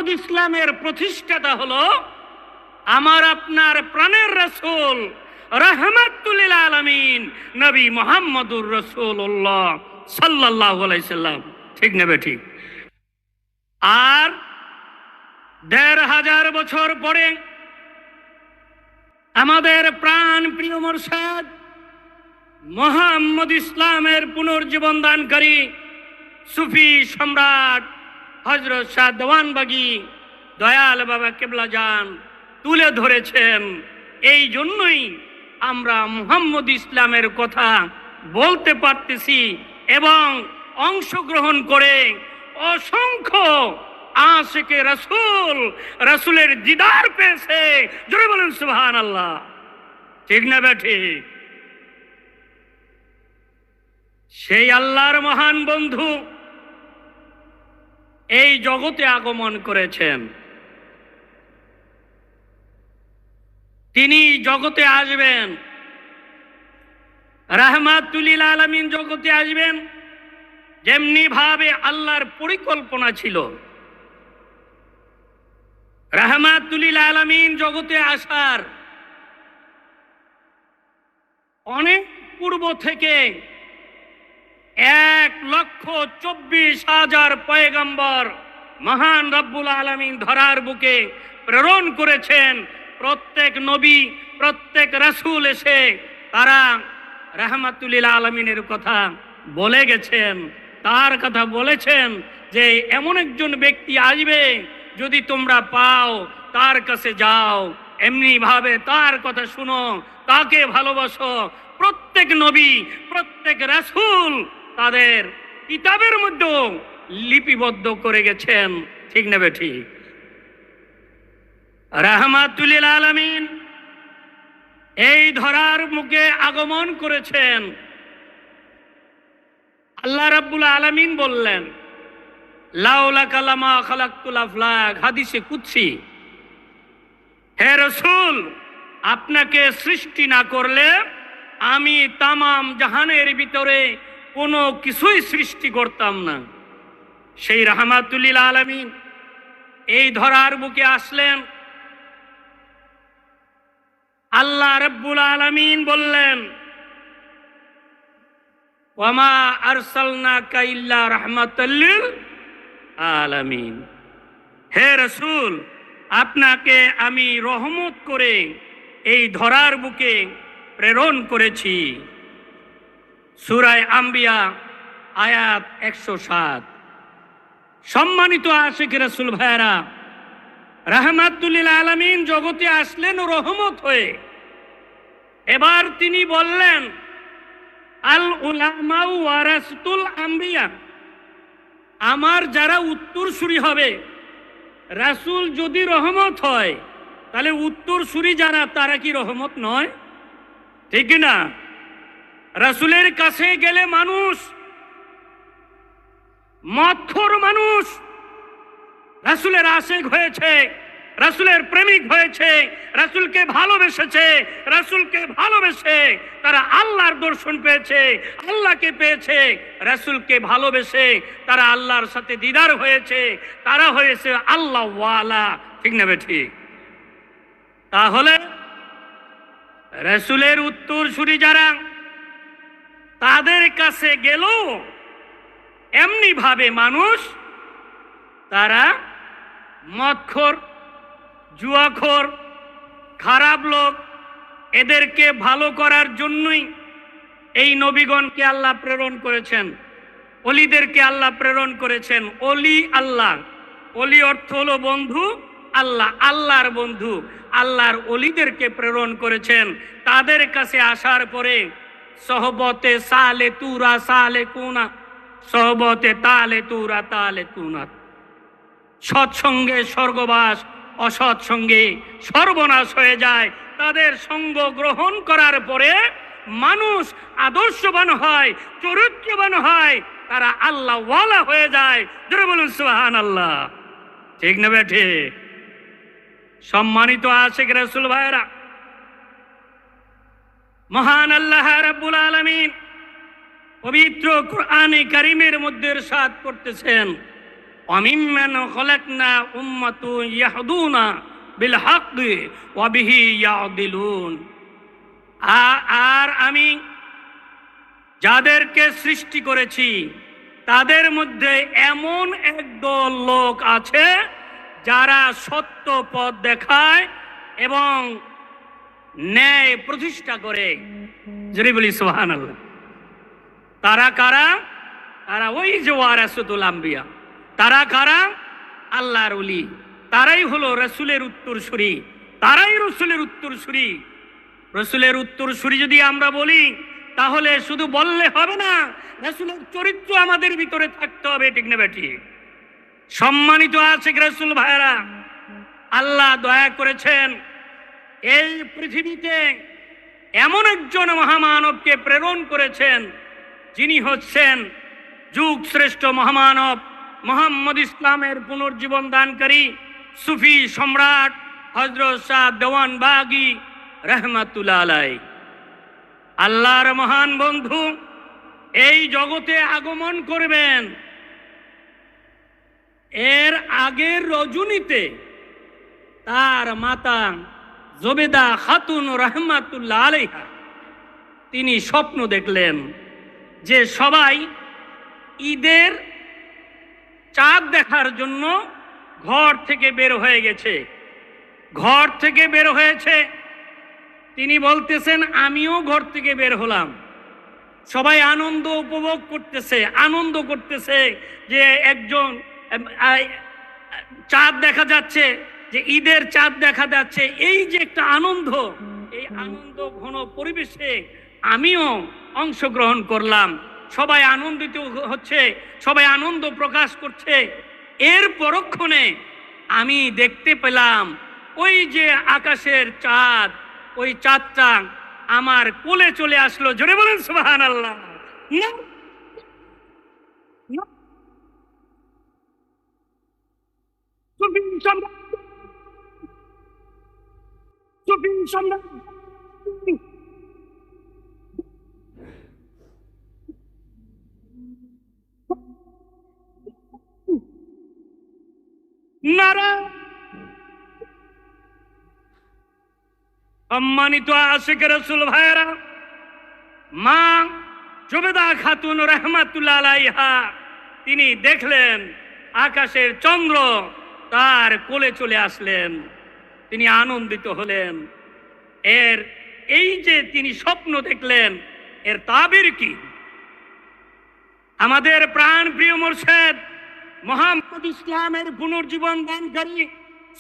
মুহাম্মদ ইসলামের প্রতিষ্ঠাতা হলো আমার আপনার প্রাণের রাসূল রাহমাতুল লিল আলামিন নবী মুহাম্মদুর রাসূলুল্লাহ সাল্লাল্লাহু আলাইহি সাল্লাম। ঠিক নেবে ঠিক। আর ১৫০০ বছর পরে আমাদের প্রাণ প্রিয় মুর্শিদ মুহাম্মদ ইসলামের পুনর্জীবন দানকারী সুফি সম্রাট হযরত শাহ দেওয়ানবাগী দয়াল বাবা কেবলা জান তুলে ধরেছেন। এই জন্যই আমরা মুহাম্মদ ইসলামের কথা বলতে পারতেছি এবং অংশগ্রহণ করে অসংখ্য আশিকে রাসূল রাসূলের দিদার পেয়েছে। জোরে বলেন সুবহানাল্লাহ। ঠিক না বেঠি? সেই আল্লাহর মহান বন্ধু এই জগতে আগমন করেছেন। তিনি জগতে আসবেন, রাহমাতুল লিল আলামিন জগতে আসবেন। যেমনি ভাবে আল্লাহর পরিকল্পনা ছিল, রাহমাতুল লিল আলামিন জগতে আসার অনেক পূর্ব থেকে ১,২৪,০০০ পয়গম্বর মহান রব্বুল আলামিন ধরার বুকে প্রেরণ করেছেন। প্রত্যেক নবী প্রত্যেক রাসূল এসে তারা রাহমাতুল লিল আলামিনের কথা বলে গেছেন। তার কথা বলেছেন যে এমন একজন ব্যক্তি আসবে, যদি তোমরা পাও তার কাছে যাও, এমনি ভাবে তার কথা শুনো, তাকে ভালোবাসো। প্রত্যেক নবী প্রত্যেক রাসূল তাদের কিতাবের মধ্যে লিপিবদ্ধ করে গেছেন। ঠিক নেবে ঠিক? রাহমাতুল লিল আলামিন এই ধরার মুখে আগমন করেছেন। আল্লাহ রাব্বুল আলামিন বললেন, লাউলা কালামা খালাকতুল আফলাক, হাদিসে কুদসি, হে রাসূল আপনাকে সৃষ্টি না করলে আমি তামাম জাহানের ভিতরে কোনো কিছুই সৃষ্টি করতাম না। সেই রাহমাতুল লিল আলামিন এই ধরার বুকে আসলেন। আল্লাহ রাব্বুল আলামিন বললেন, ওয়ামা আরসালনাকা ইল্লা রাহমাতাল লিল আলামিন, হে রাসূল আপনাকে আমি রহমত করে এই ধরার বুকে প্রেরণ করেছি। সূরা আম্বিয়া আয়াত ১০৭। সম্মানিত আশিক রাসূল ভাইরা, রাহমাতুল লিল আলামিন জগতে আসলেন রহমত হয়ে। এবার তিনি বললেন, আল উলামা ওয়ারাসাতুল আম্বিয়া, আমার যারা উত্তরসূরি হবে, রাসূল যদি রহমত হয় তাহলে উত্তরসূরি যারা তারা কি রহমত নয়? ঠিক না? রাসূলের কাছে গেলে মানুষ, মদখোর মানুষ রাসূলের আশিক হয়েছে, রাসূলের প্রেমিক হয়েছে, রাসূলকে ভালোবেসেছে, রাসূলকে ভালোবেসে তারা আল্লাহর দর্শন পেয়েছে, আল্লাহকে পেয়েছে। রাসূলকে ভালোবেসে তারা আল্লাহর সাথে দিদার হয়েছে, তারা হয়েছে আল্লাহ ওয়ালা। ঠিক না ঠিক? তাহলে রাসূলের উত্তরসূরি যারা, তাদের কাছে গেল এমনি ভাবে মানুষ, তারা মদখোর, জুয়াখোর, খারাপ লোক, এদেরকে ভালো করার জন্যই এই নবীগণকে আল্লাহ প্রেরণ করেছেন, অলিদেরকে আল্লাহ প্রেরণ করেছেন। অলি আল্লাহ, অলি অর্থ হলো বন্ধু, আল্লাহ আল্লাহর বন্ধু, আল্লাহর অলিদেরকে প্রেরণ করেছেন। তাদের কাছে আসার পরে সহবতে সালে তুরা সালে কুনা, সহবতে তালে তুরা তালে কুনা, সৎসঙ্গে স্বর্গবাস, অসৎ সঙ্গে সর্বনাশ হয়ে যায়। তাদের সঙ্গ গ্রহণ করার পরে মানুষ আদর্শবান হয়, চরিত্রবান হয়, তারা আল্লাহ ওয়ালা হয়ে যায়। জোরে বলুন সুবহানাল্লাহ। ঠিক না বেঠে? সম্মানিত আশিক রাসূল ভাইরা, মহান আল্লাহ রাব্বুল আলামিন পবিত্র কুরআনে কারীমের মধ্যে ইরশাদ করতেছেন, অমিম্মান খলাকনা উম্মাতুন ইয়াহদুনা বিল হাক্কি ওয়া বিহি ইয়াদিলুন। আর আমি যাদেরকে সৃষ্টি করেছি তাদের মধ্যে এমন একদল লোক আছে যারা সত্য পথ দেখায় এবং ন্যায় প্রতিষ্ঠা করে। যদি বলি সুবহানাল্লাহ। তারা কারা? তারা ওই যে ওয়ারাসাতুল আম্বিয়া। তারা কারা? আল্লাহর ওলি। তারাই হলো রাসূলের উত্তরসূরি, তারাই রাসূলের উত্তরসূরি। রাসূলের উত্তরসূরি যদি আমরা বলি তাহলে শুধু বললে হবে না, রাসূলের চরিত্র আমাদের ভিতরে থাকতে হবে, ঠিক না বেটি? সম্মানিত আশিক রাসূল ভাইরা, আল্লাহ দয়া করেছেন এই পৃথিবীতে এমন একজন মহামানবকে প্রেরণ করেছেন যিনি হচ্ছেন যুগ শ্রেষ্ঠ মহামানব মুহাম্মদ ইসলামের পুনর্জীবন দানকারী সুফি সম্রাট হযরত শাহ দেওয়ানবাগী রাহমাতুল্লাহ আলাইহি। আল্লাহর মহান বন্ধু এই জগতে আগমন করবেন, এর আগের রজনীতে তার মাতা জবেদা খাতুন রাহমাতুল্লাহ আলাইহা তিনি স্বপ্ন দেখলেন যে সবাই ঈদের চাঁদ দেখার জন্য ঘর থেকে বের হয়ে গেছে। ঘর থেকে বের হয়েছে, তিনি বলতেছেন আমিও ঘর থেকে বের হলাম। সবাই আনন্দ উপভোগ করতেছে, আনন্দ করতেছে যে একজন চাঁদ দেখা যাচ্ছে, যে ঈদের চাঁদ দেখা যাচ্ছে। এই যে একটা আনন্দ, এই আনন্দ ঘন পরিবেশে আমিও অংশগ্রহণ করলাম। সবাই আনন্দিত হচ্ছে, সবাই আনন্দ প্রকাশ করছে। এর পরক্ষণে আমি দেখতে পেলাম ওই যে আকাশের চাঁদ, ওই চাঁদটা আমার কোলে চলে আসলো। জোরে বলেন সুবহানাল্লাহ। নারা সম্মানিত আশিক রাসূল ভাইরা, মা জবেদা খাতুন রাহমাতুল্লাহ আলাইহা তিনি দেখলেন আকাশের চন্দ্র তার কোলে চলে আসলেন। তিনি আনন্দিত হলেন। এর এই যে তিনি স্বপ্ন দেখলেন, এর তাবির কি? আমাদের প্রাণ প্রিয় মুর্শিদ মুহাম্মদ ইসলামের পুনর্জীবন দানকারী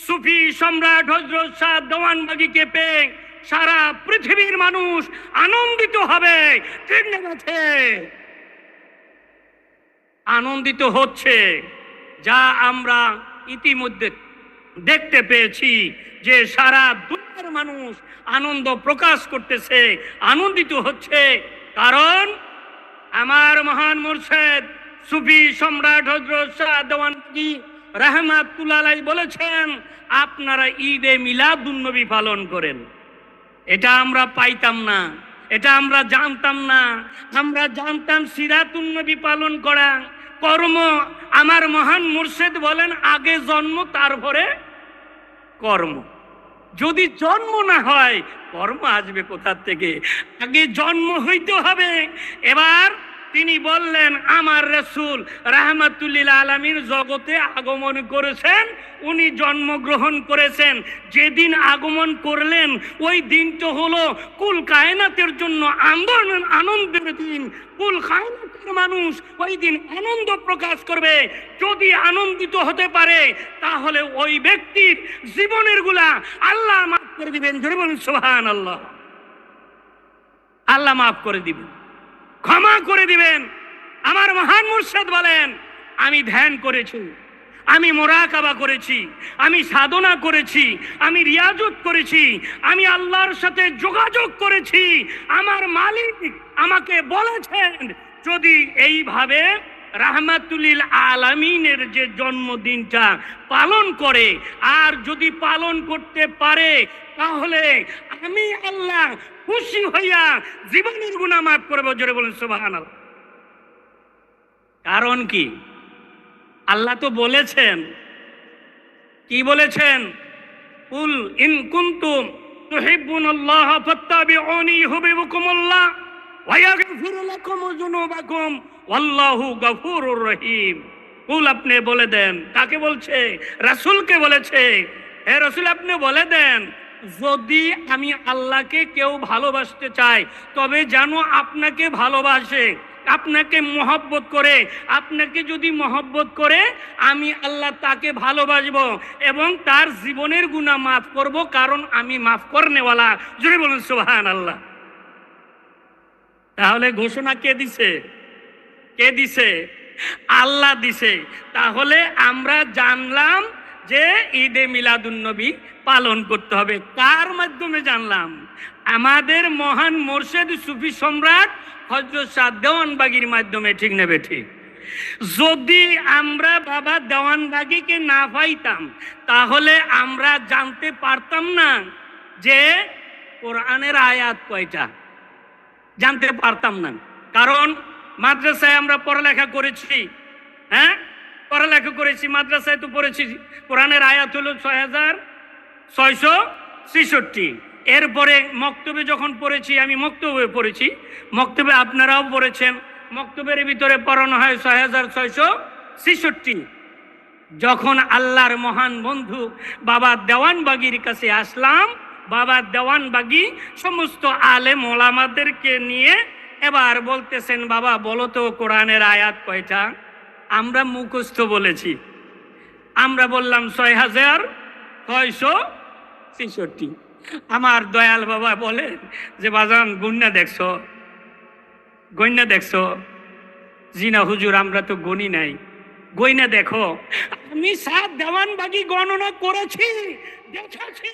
সুফি সম্রাট হযরত শাহ দেওয়ানবাগীকে পেয়ে সারা পৃথিবীর মানুষ আনন্দিত হবে, ঠিক না? আনন্দিত হচ্ছে, যা আমরা ইতিমধ্যে দেখতে পেয়েছি যে সারা দুনিয়ার মানুষ আনন্দ প্রকাশ করতেছে, আনন্দিত হচ্ছে। কারণ আমার মহান মুর্শিদ সুফি সম্রাট হযরত শাহ দেওয়ানবাগী রাহমাতুল্লাহ আলাইহি বলেছেন আপনারা ঈদে মিলাদুন নবী পালন করেন। এটা আমরা পাইতাম না, এটা আমরা জানতাম না। আমরা জানতাম সিরাতুন নবী পালন করা কর্ম। আমার মহান মুর্শিদ বলেন আগে জন্ম তারপরে কর্ম। যদি জন্ম না হয় কর্ম আসবে কোথা থেকে? আগে জন্ম হইতে হবে। এবার তিনি বললেন আমার রাসূল রাহমাতুল্লিল আলামিন জগতে আগমন করেছেন, উনি জন্মগ্রহণ করেছেন। যেদিন আগমন করলেন ওই দিনটা হলো কুল কায়নাতের জন্য আনন্দের দিন। কুল কায়নাতের মানুষ ওই দিন আনন্দ প্রকাশ করবে। যদি আনন্দিত হতে পারে তাহলে ওই ব্যক্তির জীবনের গুলা আল্লাহ মাফ করে দিবেন। জোরে বলুন সুবহানাল্লাহ। আল্লাহ মাফ করে দিবেন, ক্ষমা করে দিবেন। আমার মহান মুর্শিদ বলেন আমি ধ্যান করেছি, আমি মুরাকাবা করেছি, আমি সাধনা করেছি, আমি রিয়াজত করেছি, আমি আল্লাহর সাথে যোগাযোগ করেছি। আমার মালিক আমাকে বলেছেন যদি এইভাবে রাহমাতুল্লিল আলামিনের যে জন্মদিনটা পালন করে আর যদি পালন করতে পারে তাহলে আমি আল্লাহ খুশি হইয়া জীবনের গুনাহ মাফ করব। জোরে বলেন সুবহানাল্লাহ। কারণ কি? আল্লাহ তো বলেছেন, কি বলেছেন? কুল ইন কুনতুম তুহিব্বুনাল্লাহ ফাত্তাবিউনি ইউহিব্বুকুমুল্লাহ ওয়া ইয়াগফির লাকুম যুনুবাকুম ওয়াল্লাহু গফুরুর রহিম। কুল, আপনি বলে দেন। কাকে বলছে? রাসূলকে বলেছে। হে রাসূল, আপনি বলে দেন, যদি আমি আল্লাহকে কেউ ভালোবাসতে চাই তবে যেন আপনাকে ভালোবাসে, আপনাকে মহব্বত করে। আপনাকে যদি মহব্বত করে আমি আল্লাহ তাকে ভালোবাসবো এবং তার জীবনের গুনাহ মাফ করব, কারণ আমি মাফ করনেওয়ালা। জোরে বলুন সুবহানাল্লাহ। তাহলে ঘোষণা কে দিছে? কে দিছে? আল্লাহ দিছে। তাহলে আমরা জানলাম যে ঈদে মিলাদুন্নবী পালন করতে হবে। কার মাধ্যমে জানলাম? আমাদের মহান মোর্শেদ সুফি সম্রাট হযরত শাহ দেওয়ানবাগীর মাধ্যমে। ঠিক নেবে ঠিক? যদি আমরা বাবা দেওয়ানবাগীকে না পাইতাম তাহলে আমরা জানতে পারতাম না যে কোরআনের আয়াত কয়টা, জানতে পারতাম না। কারণ মাদ্রাসায় আমরা পড়ালেখা করেছি, হ্যাঁ পড়ালেখা করেছি, মাদ্রাসায় তো পড়েছি। কোরআনের আয়াত হলো ৬৬৬৬। এরপরে মক্তবে যখন পড়েছি, আমি মক্তবে পড়েছি, মক্তবে আপনারাও পড়েছেন, মক্তবের ভিতরে পড়ানো হয় ৬৬৬৬। যখন আল্লাহর মহান বন্ধু বাবা দেওয়ানবাগীর কাছে আসলাম, বাবা দেওয়ানবাগী সমস্ত আলেম ওলামাদেরকে নিয়ে এবার বলতেছেন, বাবা বলো তো কোরআনের আয়াত কয়টা? আমরা মুখস্থ বলেছি, আমরা বললাম ৬৬৬৬। আমার দয়াল বাবা বলেন যে বাজান গণ্যা দেখছো, গণ্যা দেখছো? জি না হুজুর, আমরা তো গণি নাই। গইনা দেখো। আমি সাত দেওয়ানবাগী গণনা করেছি, দেখেছি।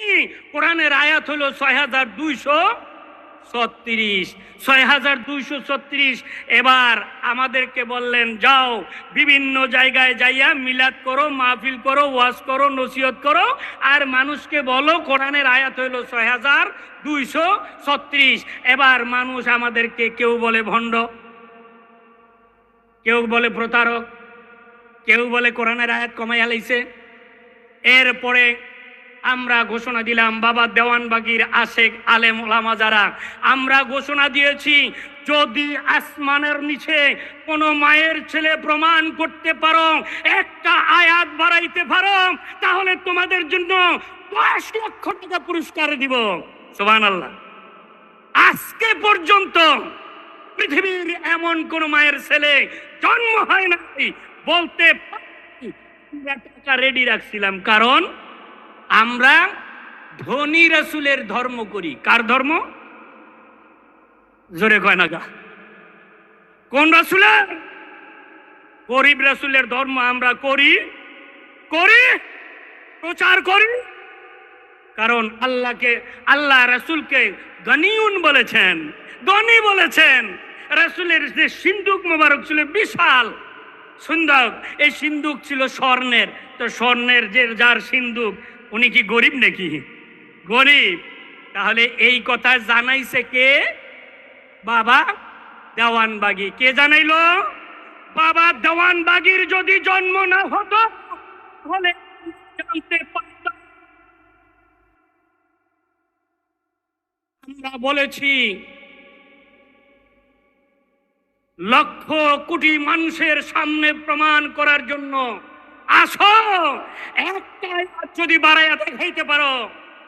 কোরআনের আয়াত হলো ৬২৩৬, ৬২৩৬। এবার আমাদেরকে বললেন, যাও বিভিন্ন জায়গায় যাইয়া মিলাদ করো, মাহফিল করো, ওয়াজ করো, নসিহত করো, আর মানুষকে বলো কোরআনের আয়াত হলো ৬২৩৬। এবার মানুষ আমাদেরকে কেউ বলে ভণ্ড, কেউ বলে প্রতারক, কেউ বলে কোরআনের আয়াত কমাই আলাইছে। এরপরে আমরা ঘোষণা দিলাম, বাবা দেওয়ানবাগীর আশেক আলেম ওলামা যারা, আমরা ঘোষণা দিয়েছি, যদি আসমানের নিচে কোনো মায়ের ছেলে প্রমাণ করতে পারো, একটা আয়াত বাড়াইতে পারো, তাহলে তোমাদের জন্য 10 লক্ষ টাকা পুরস্কার দিব। সুবহানাল্লাহ। আজকে পর্যন্ত পৃথিবীর এমন কোন মায়ের ছেলে জন্ম হয় নাই বলতে টাকা রেডি রাখছিলাম, কারণ আমরা ধনী রাসূলের ধর্ম করি। কার ধর্ম? জোরে কয় না গা। কোন রাসূলের? গরিব রাসূলের ধর্ম আমরা করি, প্রচার করি। কারণ আল্লাহ রাসূলকে গনিউন বলেছেন, ধনী বলেছেন। রাসূলের যে সিন্দুক মোবারক ছিল বিশাল সিন্দুক, এই সিন্দুক ছিল স্বর্ণের। তো স্বর্ণের যে যার সিন্দুক, উনি কি গরিব নাকি? গরিব। তাহলে এই কথা জানাইছে কে? বাবা দেওয়ানবাগী। কে জানাইলো? বাবা দেওয়ানবাগীর যদি জন্ম না হতো তাহলে জানতে পারতাম। আমরা বলেছি, লক্ষ কোটি মানুষের সামনে প্রমাণ করার জন্য আসো, একটা যদি বাড়াইয়া দেখাইতে পারো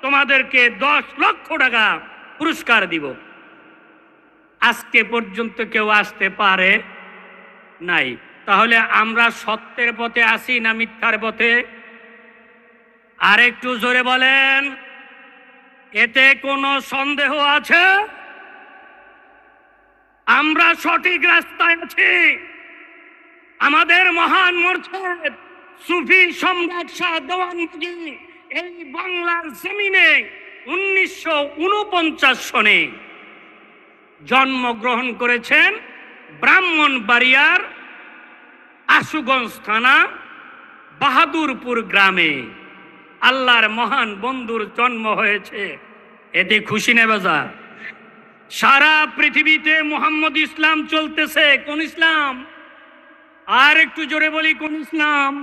তোমাদেরকে 10 লক্ষ টাকা পুরস্কার দিব। আজকে পর্যন্ত কেউ আসতে পারে নাই। তাহলে আমরা সত্যের পথে আসি না মিথ্যার পথে? আর একটু জোরে বলেন, এতে কোনো সন্দেহ আছে? আমরা সঠিক রাস্তায় আছি। আমাদের মহান মুর্শিদ সুফি সম্রাট শাহ দেওয়ানবাগী এই বাংলার জমিনে 1949 সনে জন্মগ্রহণ করেছেন ব্রাহ্মণবাড়িয়ার আশুগঞ্জ থানা বাহাদুরপুর গ্রামে। আল্লাহর মহান বন্ধুর জন্ম হয়েছে, এতে খুশি নেবে যা। সারা পৃথিবীতে মুহাম্মদ ইসলাম চলতেছে। কোন ইসলাম? আর একটু জোরে বলি, কোন ইসলাম?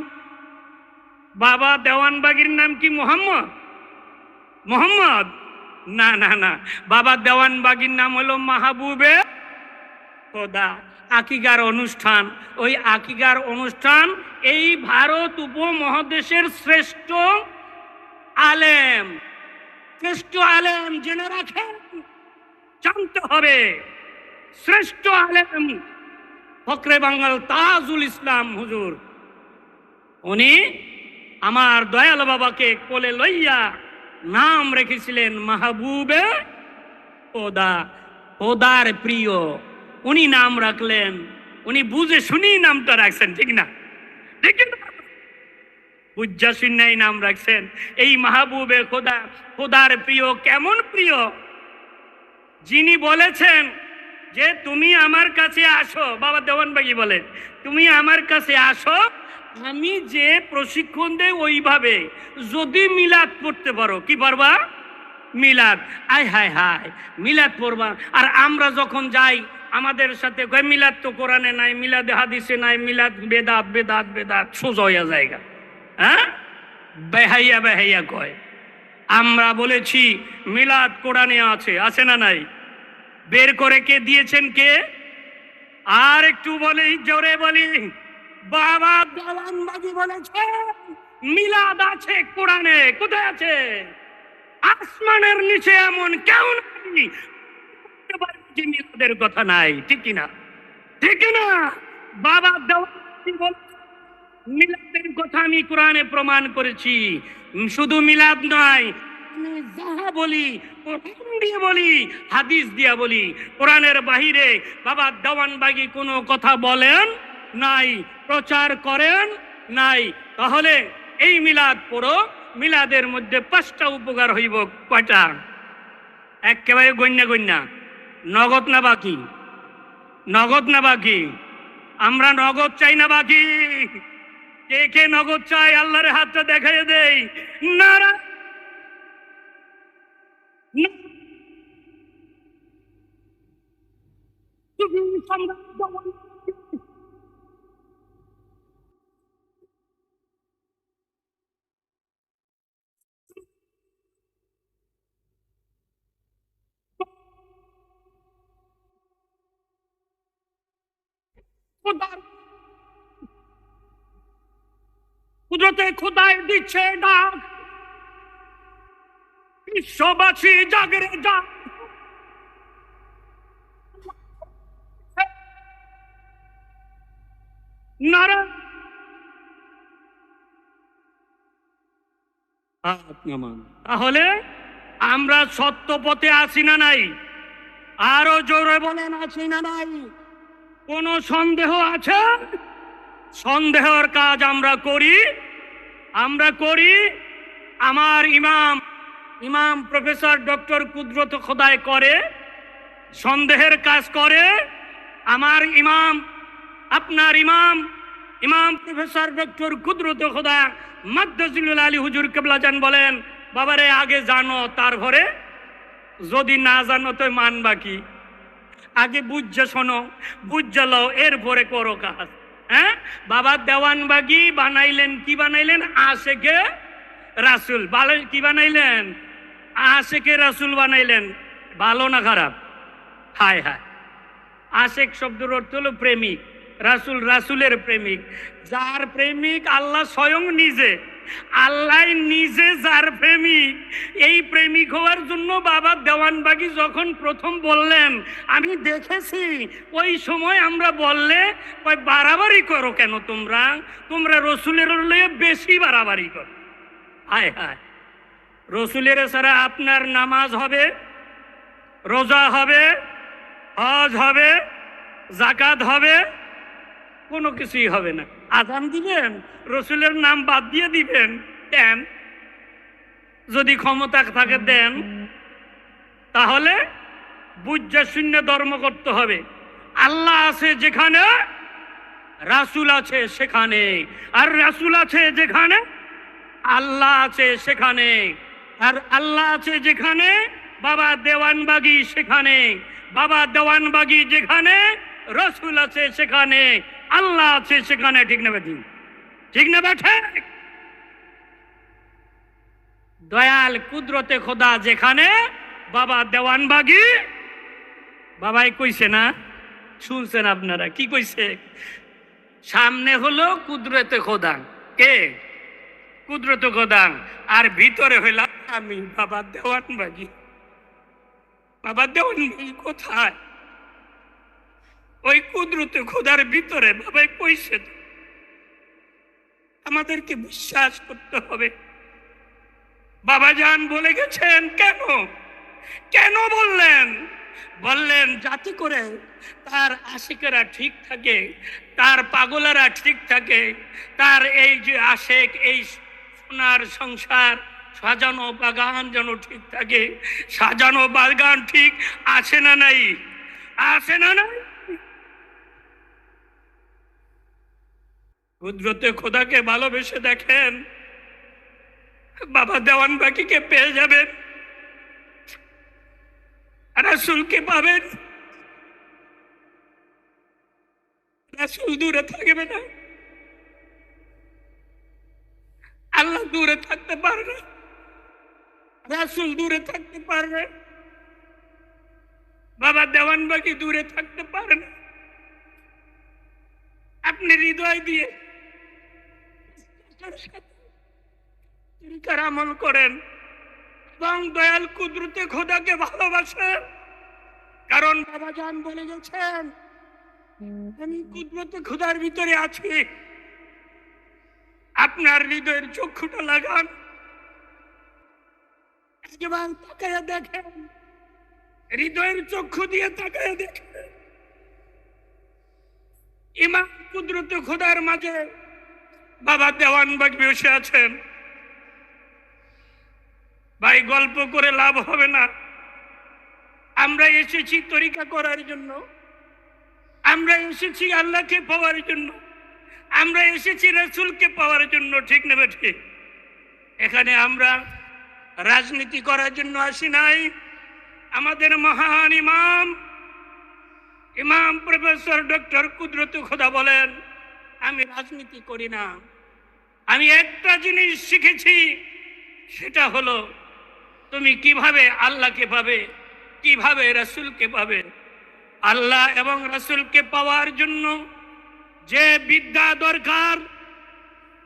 বাবা দেওয়ানবাগির নাম কি মোহাম্মদ? মোহাম্মদ? না না না, বাবা দেওয়ানবাগির নাম হলো মাহবুবে খোদা। আকিকার অনুষ্ঠান, ওই আকিকার অনুষ্ঠান এই ভারত উপমহাদেশের শ্রেষ্ঠ আলেম, শ্রেষ্ঠ আলেম জেনে রাখেন, জানতে হবে, শ্রেষ্ঠ আলেম ফকরে বাঙ্গাল তাজুল ইসলাম হুজুর, উনি আমার দয়াল বাবাকে কোলে লইয়া নাম রেখেছিলেন মাহবুবে খোদা, খোদার প্রিয়। উনি নাম রাখলেন, উনি বুঝে শুনি নামটা রাখছেন, ঠিক না? ঠিক না? বুঝা শুনাই নাম রাখছেন এই মাহবুবে খোদা, খোদার প্রিয়। কেমন প্রিয়? যিনি বলেছেন যে তুমি আমার কাছে আসো, বাবা দেওয়ানবাগী বলেন, তুমি আমার কাছে আসো, আমি যে প্রশিক্ষণ দেই ওইভাবে যদি মিলাদ পড়তে পারো। কি পারবা? মিলাদ। আয় হায় হায়, মিলাদ পড়বা। আর আমরা যখন যাই আমাদের সাথে কয় মিলাদ তো কোরআনে নাই, মিলাদে হাদিসে নাই, মিলাদ বেদাত বেদাত বেদাত, সোজা হইয়া জায়গা। হ্যাঁ, বেহাইয়া বেহাইয়া কয়। আমরা বলেছি মিলাদ কোরআনে আছে, আছে না নাই? বের করে কে দিয়েছেন? কে? আর একটু বলি, জোরে বলি, বাবা দেওয়ানবাগী বলেছে মিলাদ আছে কোরআনে। কোথায় আছে? আসমানের নিচে এমন কেউ নাই যে মিলাদের কথা নাই, ঠিক কিনা? ঠিক না? বাবা দেওয়ানবাগী বলে মিলাদের কথা আমি কোরআনে প্রমাণ করেছি। শুধু মিলাদ নয়, যাহা বলি কোরআন দিয়ে বলি, হাদিস দিয়া বলি, কোরআনের বাহিরে বাবা দেওয়ানবাগী কোনো কথা বলেন নাই, প্রচার করেন নাই। তাহলে এই মিলাদ পড়ো, মিলাদের মধ্যে 5টা উপকার হইব। কয়টা? একেবারে গণ্যা গণ্যা। নগদ না বাকি? নগদ না বাকি? আমরা নগদ চাই না বাকি? কে কে নগদ চাই? আল্লাহর হাতটা দেখাই দেই। নারা কুদরতে খোদায় দিচ্ছে ডাক, বিশ্ববাসী জাগরে যাক। নারা তাহলে আমরা সত্য পথে আছি না নাই? আরো জোরে বলেন, আছি না নাই? কোন সন্দেহ আছে? সন্দেহের কাজ আমরা করি, আমরা করি। আমার ইমাম, ইমাম প্রফেসর ডক্টর কুদরত খোদায় করে, সন্দেহের কাজ করে। আমার ইমাম, আপনার ইমাম, ইমাম প্রফেসর ডক্টর কুদরত খোদা মাদ্দাজিলুল আলী হুজুর কেবলাজান বলেন, বাবারে আগে জানো তারপরে, যদি না জানো তো মানবা কি? আগে বুঝে শোনো, বুঝে লও, এরপরে করো কাজ। হ্যাঁ, বাবা দেওয়ানবাগী বানাইলেন কি? বানাইলেন আশেকে রাসূল। কি বানাইলেন? আশেকে রাসূল বানাইলেন। ভালো না খারাপ? হায় হায়। আশেক শব্দের অর্থ হলো প্রেমিক, রাসূল রাসূলের প্রেমিক। যার প্রেমিক আল্লাহ স্বয়ং নিজে, আল্লাহ নিজে যার প্রেমিক, এই প্রেমিক হওয়ার জন্য বাবা দেওয়ানবাগী যখন প্রথম বললেন আমি দেখেছি, ওই সময় আমরা বললে বাড়াবাড়ি করো কেন তোমরা? তোমরা রসুলের লয়ে বেশি বাড়াবাড়ি করো। হায় হায়, রসুলের ছাড়া আপনার নামাজ হবে, রোজা হবে, হজ হবে, জাকাত হবে, কোনো কিছুই হবে না। আজান দিবেন, রসুলের নাম বাদ দিয়ে দিবেন, দেন, যদি ক্ষমতা থাকে দেন। তাহলে বুঝা শূন্য ধর্ম করতে হবে। আল্লাহ আছে যেখানে, রাসূল আছে সেখানে, আর রাসূল আছে যেখানে আল্লাহ আছে সেখানে, আর আল্লাহ আছে যেখানে বাবা দেওয়ানবাগী সেখানে, বাবা দেওয়ানবাগী যেখানে রাসূল আছে সেখানে। আল্লাহ আছে সেখানে, ঠিক না বেঠিক? ঠিক না বেঠে? দয়াল কুদরতে খোদা যেখানে, বাবা দেওয়ানবাগি বাবাই কইছে না, শুনছেন আপনারা কি কইছে? সামনে হলো কুদরতে খোদা, কে? কুদরতে খোদা, আর ভিতরে হইলাম আমি, বাবা দেওয়ানবাগি। বাবা দেওয়ানবাগি কোথায়? ওই কুদরতে খোদার ভিতরে। বাবাই কইছে তো, আমাদেরকে বিশ্বাস করতে হবে। বাবা জান বলে গেছেন। কেন? কেন বললেন? বললেন যাতে করে তার আশিকেরা ঠিক থাকে, তার পাগলেরা ঠিক থাকে, তার এই যে আশেক, এই সোনার সংসার সাজানো বাগান যেন ঠিক থাকে। সাজানো বাগান ঠিক আছে না নাই? আছে না নাই? কুদরতে খোদাকে ভালোবেসে দেখেন, বাবা দেওয়ানবাগিকে পেয়ে যাবেন, রাসূলকে পাবেন। রাসূল দূরে থাকবে না, আল্লাহ দূরে থাকতে পারে না, রাসূল দূরে থাকতে পারবে, বাবা দেওয়ানবাগি দূরে থাকতে পারে না। আপনি হৃদয় দিয়ে তরিকার আমল করেন এবং দয়াল কুদরতে খোদাকে ভালোবাসেন। কারণ বাবা জান বলে গেছেন, আমি কুদরতে খোদার ভিতরে আছি। আপনার হৃদয়ের চক্ষুটা লাগান, একবার তাকায়া দেখেন, হৃদয়ের চক্ষু দিয়ে তাকায়া দেখেন। ইমাম কুদরতে খোদার মাঝে বাবা দেওয়ানবাগি বসে আছেন। ভাই গল্প করে লাভ হবে না। আমরা এসেছি তরিকা করার জন্য, আমরা এসেছি আল্লাহকে পাওয়ার জন্য, আমরা এসেছি রাসূলকে পাওয়ার জন্য, ঠিক না বেঠিক? এখানে আমরা রাজনীতি করার জন্য আসি নাই। আমাদের মহান ইমাম প্রফেসর ডক্টর কুদরতে খোদা বলেন, আমি রাজনীতি করি না, আমি একটা জিনিস শিখেছি, সেটা হলো তুমি কিভাবে আল্লাহকে পাবে, কিভাবে রাসূলকে পাবে। আল্লাহ এবং রাসূলকে পাওয়ার জন্য যে বিদ্যা দরকার,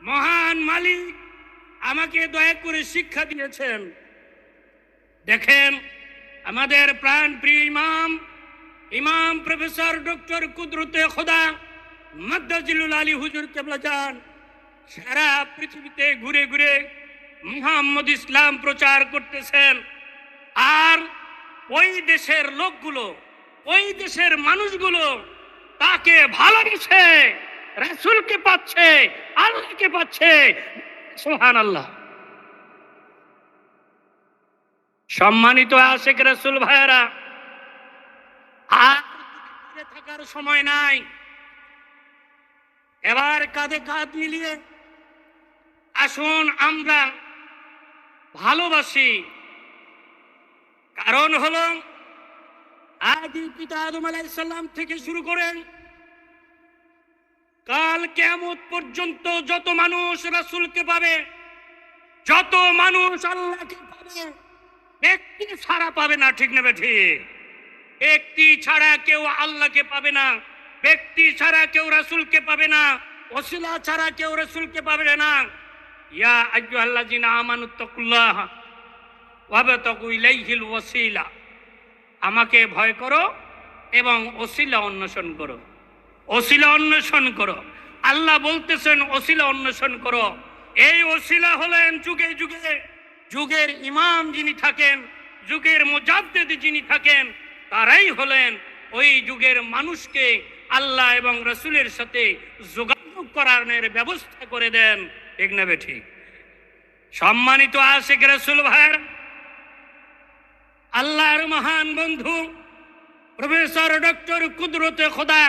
মহান মালিক আমাকে দয়া করে শিক্ষা দিয়েছেন। দেখেন, আমাদের প্রাণ প্রিয় ইমাম প্রফেসর ডক্টর কুদরতে খোদা মাদ্দাজিলুল আলী হুজুর কেবলা জান সারা পৃথিবীতে ঘুরে ঘুরে মুহাম্মদ ইসলাম প্রচার করতেছেন। আর ওই দেশের লোকগুলো, ওই দেশের মানুষগুলো তাকে ভালোবেসে রাসূলকে পাচ্ছে, আল্লাহকে পাচ্ছে। সুবহানাল্লাহ। সম্মানিত আশিক রাসূল ভাইয়েরা, আর দূরে থাকার সময় নাই। এবার কাঁধে কাঁধ মিলিয়ে আসুন আমরা ভালোবাসি। কারণ হলো আদি পিতা আদম আলাইহিস সালাম থেকে শুরু করেন কাল কিয়ামত পর্যন্ত যত মানুষ রাসূলকে পাবে, যত মানুষ আল্লাহকে পাবে, ব্যক্তি ছাড়া পাবে না, ঠিক না বেঠিক? ব্যক্তি ছাড়া কেউ আল্লাহকে পাবে না, ব্যক্তি ছাড়া কেউ রাসূলকে পাবে না, ওসিলা ছাড়া কেউ রাসূলকে পাবে না। ইয়া আইয়ুহাল্লাযিনা আমানুত্তাকুল্লাহ ওয়াবতাগু ইলাইহিল ওয়াসিলা, আমাকে ভয় করো এবং ওসিলা অন্বেষণ করো, ওসিলা অন্বেষণ করো। আল্লাহ বলতেছেন ওসিলা অন্বেষণ করো। এই ওসিলা হলেন যুগে যুগে যুগের ইমাম যিনি থাকেন, যুগের মুজাদ্দিদ যিনি থাকেন, তারাই হলেন ওই যুগের মানুষকে আল্লাহ এবং রাসূলের সাথে যোগাযোগ করানোর ব্যবস্থা করে দেন, ঠিক না বেঠিক? সম্মানিত আশিক রাসূল ভাইয়েরা, আল্লাহর মহান বন্ধু প্রফেসর ডক্টর কুদরতে খোদা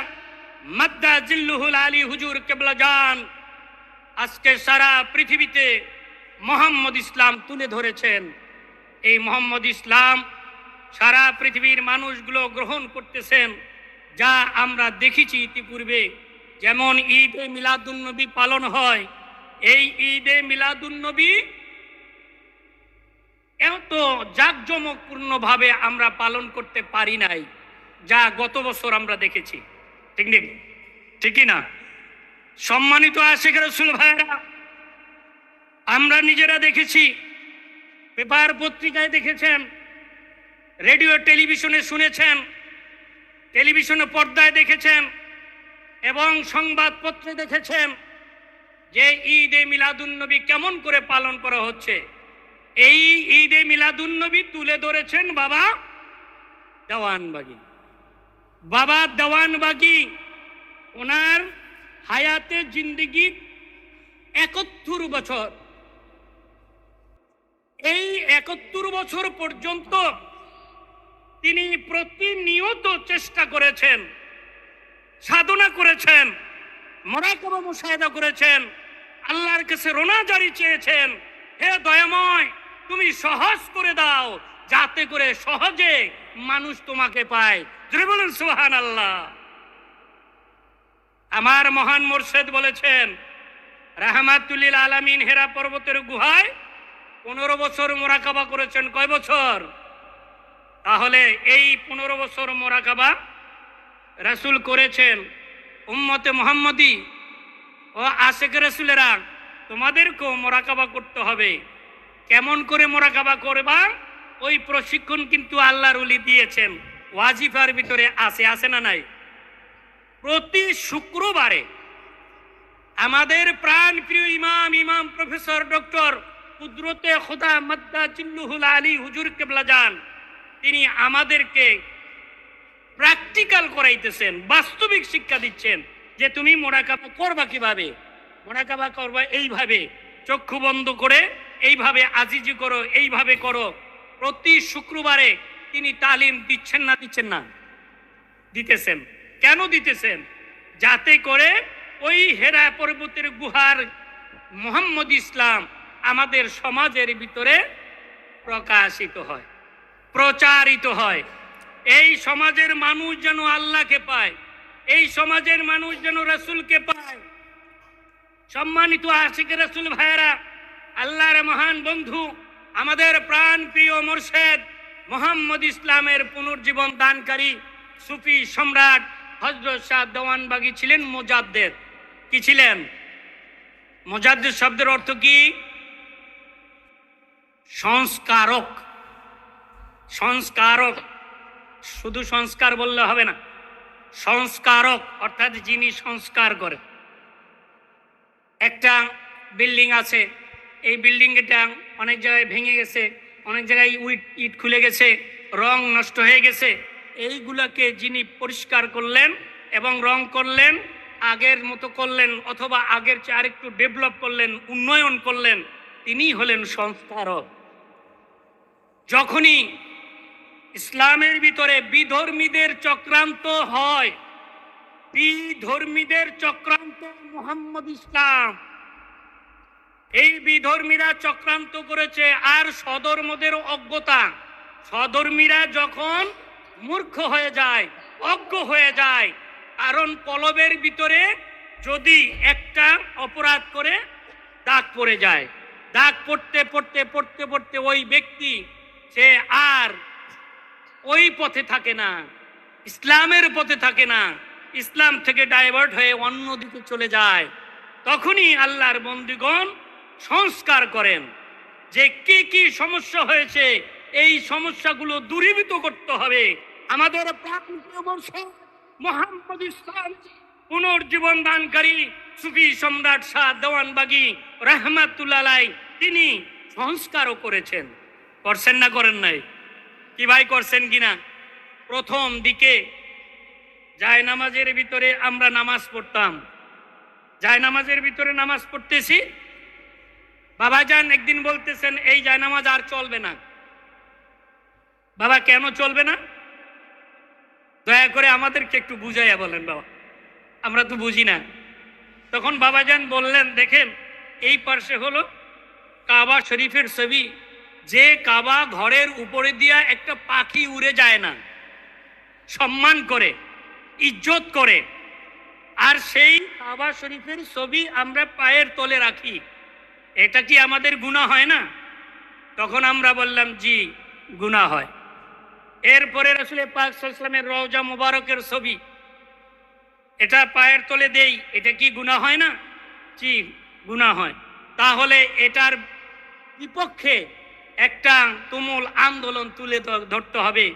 মাদ্দাজিল্লুহুল আলী হুজুর কেবলা জান আজকে সারা পৃথিবীতে মুহাম্মদ ইসলাম তুলে ধরেছেন। এই মুহাম্মদ ইসলাম সারা পৃথিবীর মানুষগুলো গ্রহণ করতেছেন। যা আমরা দেখেছি ইতিপূর্বে, যেমন ঈদে মিলাদুন্নবী পালন হয়, এই ঈদে মিলাদুন্নবী এত জাঁকজমকপূর্ণভাবে আমরা পালন করতে পারি নাই, যা গত বছর আমরা দেখেছি। ঠিক নেই? ঠিকই না? সম্মানিত আশিক রাসূল ভাইরা, আমরা নিজেরা দেখেছি, পেপার পত্রিকায় দেখেছেন, রেডিও টেলিভিশনে শুনেছেন, টেলিভিশনে পর্দায় দেখেছেন এবং সংবাদপত্রে দেখেছেন যে ঈদে মিলাদুন্নবী কেমন করে পালন করা হচ্ছে। এই ঈদে মিলাদুন্নবী তুলে ধরেছেন বাবা দেওয়ানবাগী। বাবা দেওয়ানবাগী ওনার হায়াতে জিন্দেগি ৭১ বছর। এই ৭১ বছর পর্যন্ত তিনি প্রতিনিয়ত চেষ্টা করেছেন, সাধনা করেছেন, মুরাকাবা মুশাহাদা করেছেন, আল্লাহর কাছে রোনাজারি চেয়েছেন, হে দয়াময় তুমি সহজ করে দাও যাতে করে সহজে মানুষ তোমাকে পায়। জোরে বলেন সুবহানাল্লাহ। আমার মহান মুর্শিদ বলেছেন, রাহমাতুল লিল আলামিন হেরা পর্বতের গুহায় 15 বছর মুরাকাবা করেছেন। কয় বছর? তাহলে এই 15 বছর মুরাকাবা রাসূল করেছেন। উম্মতে মুহাম্মদী ও আশিক রাসূলেরা, তোমাদেরকেও মুরাকাবা করতে হবে। কেমন করে মুরাকাবা করবা? ওই প্রশিক্ষণ কিন্তু আল্লাহর ওলি দিয়েছেন, ওয়াজিফার ভিতরে আছে না নাই? প্রতি শুক্রবারে আমাদের প্রাণ প্রিয় ইমাম প্রফেসর ডক্টর কুদরতে খোদা মাদ্দা জিল্লুহুল আলী হুজুর কেবলা যান, তিনি আমাদেরকে প্র্যাকটিক্যাল করাইতেছেন, বাস্তবিক শিক্ষা দিচ্ছেন যে তুমি মুরাকাবা করবা কিভাবে। মুরাকাবা করবা এইভাবে, চক্ষু বন্ধ করে এইভাবে আজিজি করো, এইভাবে করো। প্রতি শুক্রবারে তিনি তালিম দিচ্ছেন না দিতেছেন। কেন দিতেছেন? যাতে করে ওই হেরা পর্বতের গুহার মুহাম্মদ ইসলাম আমাদের সমাজের ভিতরে প্রকাশিত হয়, প্রচারিত হয়। এই সমাজের মানুষ যেন আল্লাহকে পায়, এই সমাজের মানুষ যেন রাসূলকে পায়। সম্মানিত আশিক রাসূল ভাইয়েরা, আল্লাহর মহান বন্ধু আমাদের প্রাণ প্রিয় মুর্শিদ মুহাম্মদ ইসলামের পুনর্জীবন দানকারী সুফি সম্রাট হযরত শাহ দেওয়ানবাগী ছিলেন মুজাদ্দিদ। কি ছিলেন? মুজাদ্দিদ শব্দের অর্থ কি? সংস্কারক। সংস্কারক, শুধু সংস্কার বললে হবে না, সংস্কারক অর্থাৎ যিনি সংস্কার করেন। একটা বিল্ডিং আছে, এই বিল্ডিংটা অনেক জায়গায় ভেঙে গেছে, অনেক জায়গায় ইট খুলে গেছে, রং নষ্ট হয়ে গেছে। এইগুলাকে যিনি পরিষ্কার করলেন এবং রং করলেন, আগের মতো করলেন অথবা আগের চেয়ে আরেকটু ডেভেলপ করলেন, উন্নয়ন করলেন, তিনি হলেন সংস্কারক। যখনই ইসলামের ভিতরে বিধর্মীদের চক্রান্ত হয়, বিধর্মীদের চক্রান্ত মুহাম্মদ ইসলাম, এই বিধর্মীরা চক্রান্ত করেছে। আর সধর্মদের অজ্ঞতা, সধর্মীরা যখন মূর্খ হয়ে যায়, অজ্ঞ হয়ে যায়, কারণ কলবের ভিতরে যদি একটা অপরাধ করে দাগ পড়ে যায়, দাগ পড়তে পড়তে পড়তে পড়তে ওই ব্যক্তি সে আর ওই পথে থাকে না, ইসলামের পথে থাকে না, ইসলাম থেকে ডাইভার্ট হয়ে অন্যদিকে চলে যায়। তখনই আল্লাহর বন্দীগণ সংস্কার করেন যে কি কি সমস্যা হয়েছে, এই সমস্যাগুলো দূরীভূত করতে হবে। আমাদের প্রাণপ্রিয় মুর্শিদ মুহাম্মদ ইসলাম পুনর্জীবন দানকারী সুফি সম্রাট শাহ দেওয়ানবাগী রাহমাতুল্লাহ আলাইহি, তিনি সংস্কারও করেছেন। করছেন না করেন নাই? কি ভাই করছেন কিনা? প্রথম দিকে জায়নামাজের ভিতরে আমরা নামাজ পড়তাম, জায়নামাজের ভিতরে নামাজ পড়তেছি, বাবাজান একদিন বলতেছেন এই জায়নামাজ আর চলবে না। বাবা কেন চলবে না? দয়া করে আমাদেরকে একটু বুঝাইয়া বলেন বাবা, আমরা তো বুঝি না। তখন বাবাজান বললেন, দেখেন এই পাশে হলো কাবা শরীফের ছবি, যে কাবা ঘরের উপরে দিয়া একটা পাখি উড়ে যায় না, সম্মান করে, ইজ্জত করে, আর সেই কাবা শরীফের ছবি আমরা পায়ের তলে রাখি, এটা কি আমাদের গুনাহ হয় না? তখন আমরা বললাম জি, গুনাহ হয়। এরপরে রাসূল পাক সাল্লাল্লাহু আলাইহি ওয়াসাল্লামের রওজা মুবারকের ছবি এটা পায়ের তলে দেই, এটা কি গুনাহ হয় না? জি, গুনাহ হয়। তাহলে এটার বিপক্ষে একটা তুমুল আন্দোলন তুলে ধরতে হবে।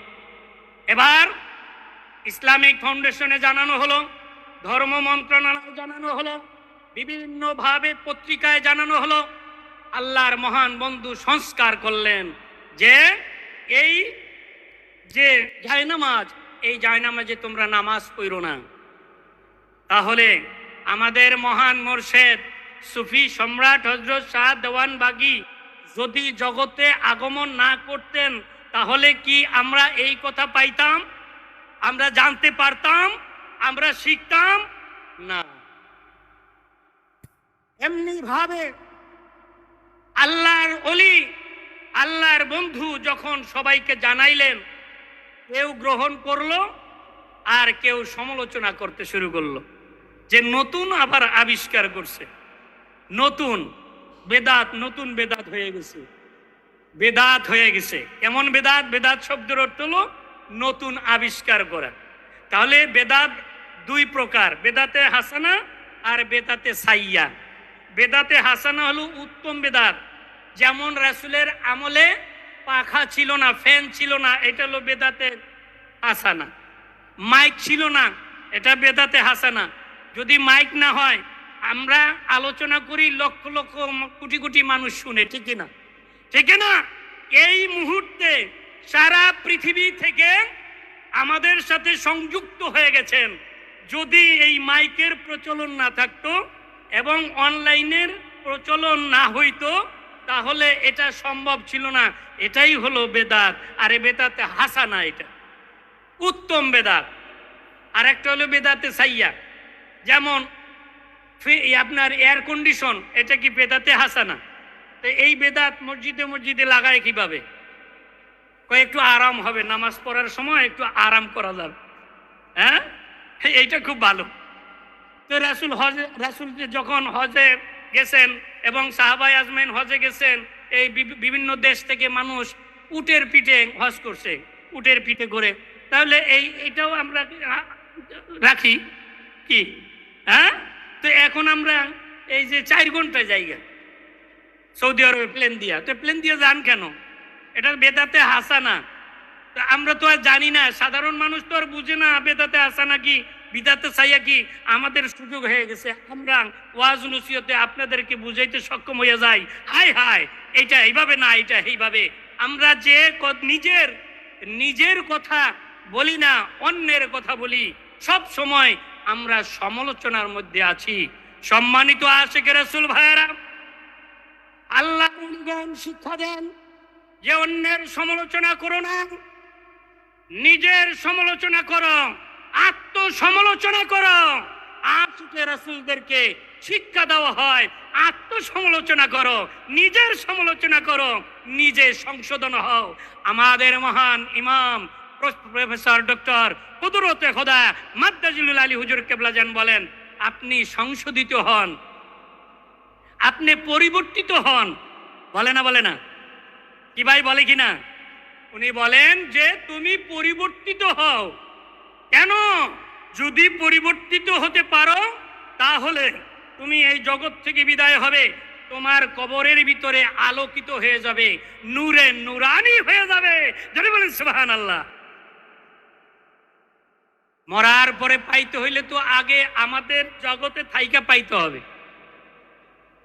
এবার ইসলামিক ফাউন্ডেশনে জানানো হলো, ধর্ম মন্ত্রণালয়ে জানানো হলো, বিভিন্নভাবে পত্রিকায় জানানো হলো। আল্লাহর মহান বন্ধু সংস্কার করলেন যে এই যে জায়নামাজ, এই জায়নামাজে তোমরা নামাজ পড়ো না। তাহলে আমাদের মহান মুর্শিদ সুফি সম্রাট হযরত শাহ দেওয়ান বাগী যদি জগতে আগমন না করতেন তাহলে কি আমরা এই কথা পাইতাম? আমরা জানতে পারতাম? আমরা শিখতাম না। এমনি ভাবে আল্লাহর ওলি, আল্লাহর বন্ধু যখন সবাইকে জানাইলেন, কেউ গ্রহণ করলো আর কেউ সমালোচনা করতে শুরু করলো যে নতুন আবার আবিষ্কার করছে, নতুন বেদাত, নতুন বেদাত হয়ে গেছে, বেদাত হয়ে গেছে। এমন বেদাত, বেদাত শব্দের অর্থ হলো নতুন আবিষ্কার করা। তাহলে বেদাত দুই প্রকার, বেদাতে হাসানা আর বেদাতে সাইয়া। বেদাতে হাসানা হলো উত্তম বেদাত, যেমন রাসূলের আমলে পাখা ছিল না, ফ্যান ছিল না, এটা হলো বেদাতে হাসানা। মাইক ছিল না, এটা বেদাতে হাসানা। যদি মাইক না হয়, আমরা আলোচনা করি, লক্ষ লক্ষ কোটি কোটি মানুষ শুনে, ঠিক না? ঠিক না? এই মুহূর্তে সারা পৃথিবী থেকে আমাদের সাথে সংযুক্ত হয়ে গেছেন। যদি এই মাইকের প্রচলন না থাকতো এবং অনলাইনের প্রচলন না হইতো তাহলে এটা সম্ভব ছিল না। এটাই হলো বেদাত। আর এ বেদাতে হাসানা, এটা উত্তম বেদাত। আর একটা হলো বেদাতে সাইয়া, যেমন আপনার এয়ার কন্ডিশন, এটা কি বেদাতে হাসানা? তো এই বেদাত মসজিদে মসজিদে লাগায় কিভাবে? একটু আরাম হবে, নামাজ পড়ার সময় একটু আরাম করা যাবে। হ্যাঁ, এইটা খুব ভালো। তো রাসূল যখন হজে গেছেন এবং সাহাবায়ে আজমাইন হজে গেছেন, এই বিভিন্ন দেশ থেকে মানুষ উটের পিঠে হজ করছে, উটের পিঠে করে। তাহলে এইটাও আমরা রাখি কি? হ্যাঁ, তো এখন আমরা এই যে 4 ঘন্টা জায়গা সৌদি আরবে প্লেন দিয়া, তো প্লেন দিয়ে যান কেন? এটা বেদাতে হাসানা। আমরা তো আর জানি না, সাধারণ মানুষ তো আর বুঝে না বেদাতে হাসানা কি, বিদাতে সাইয়া কি। আমাদের সুযোগ হয়ে গেছে, আমরা ওয়াজ নসিহতে আপনাদেরকে বুঝাইতে সক্ষম হয়ে যাই। হায় হায়, এটা এইভাবে না, এটা এইভাবে। আমরা যে নিজের কথা বলি না, অন্যের কথা বলি। সব সময় আমরা সমালোচনার মধ্যে আছি। সম্মানিত আশিকে রাসূল ভাইয়েরা, আল্লাহ শিক্ষা দেন যে অন্যের সমালোচনা করো না, নিজের সমালোচনা করো, আত্মসমালোচনা করো। আশিকে রাসূলদেরকে শিক্ষা দেওয়া হয় আত্মসমালোচনা করো, নিজের সমালোচনা করো, নিজে সংশোধন হও। আমাদের মহান ইমাম প্রফেসর ডক্টর কুদরতে খোদা মাদ্দাজিলুল আলী হুজুর কেবলাজান বলেন, আপনি সংশোধিত হন, আপনি পরিবর্তিত হন। বলে না? বলে না? কি ভাই, বলে কি না? উনি বলেন যে তুমি পরিবর্তিত হও। কেন? যদি পরিবর্তিত হতে পারো তাহলে তুমি এই জগৎ থেকে বিদায় হবে, তোমার কবরের ভিতরে আলোকিত হয়ে যাবে, নূরে নুরানি হয়ে যাবে। যদি বলেন সুবহানাল্লাহ। মরার পরে পাইতে হইলে তো আগে আমাদের জগতে থাইকা পাইতে হবে।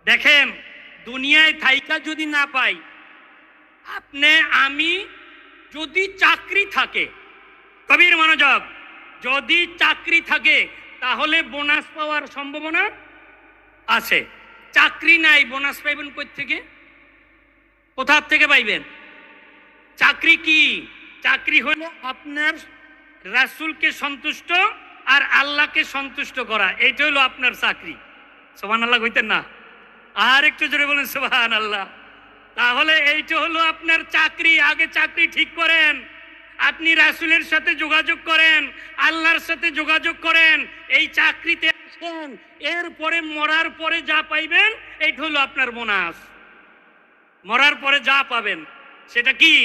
দেখেন, দুনিয়ায় থাইকা যদি না পাই, আপনি আমি যদি চাকরি থাকে, কবির মনোযোগ, যদি চাকরি থাকে তাহলে বোনাস পাওয়ার সম্ভাবনা আছে। চাকরি নাই, বোনাস পাইবেন কই থেকে? কোথা থেকে পাইবেন? চাকরি কি? চাকরি হলো আপনার রাসূলকে সন্তুষ্ট আর আল্লাহকে সন্তুষ্ট করা, এইটা হলো আপনার চাকরি। সুবহানাল্লাহ কইতেন না? আর একটু জোরে বলেন সুবহানাল্লাহ। তাহলে এইটা হলো আপনার চাকরি। আগে চাকরি ঠিক করেন, আপনি রাসূলের সাথে যোগাযোগ করেন, আল্লাহর সাথে যোগাযোগ করেন। এই চাকরিতে আছেন, এরপরে মরার পরে যা পাইবেন এইটা হলো আপনার বোনাস। মরার পরে যা পাবেন সেটা কি?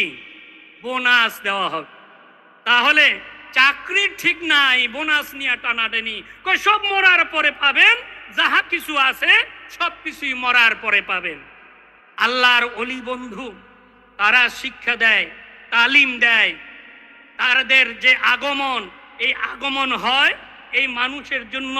বোনাস দেওয়া হবে। তাহলে চাকরির ঠিক নাই, বোনাস নিয়ে টানাটানি, সব মরার পরে পাবেন, যাহা কিছু আছে সব কিছুই মরার পরে পাবেন। আল্লাহর ওলি বন্ধু তারা শিক্ষা দেয়, তালিম দেয়, তাদের যে আগমন, এই আগমন হয় এই মানুষের জন্য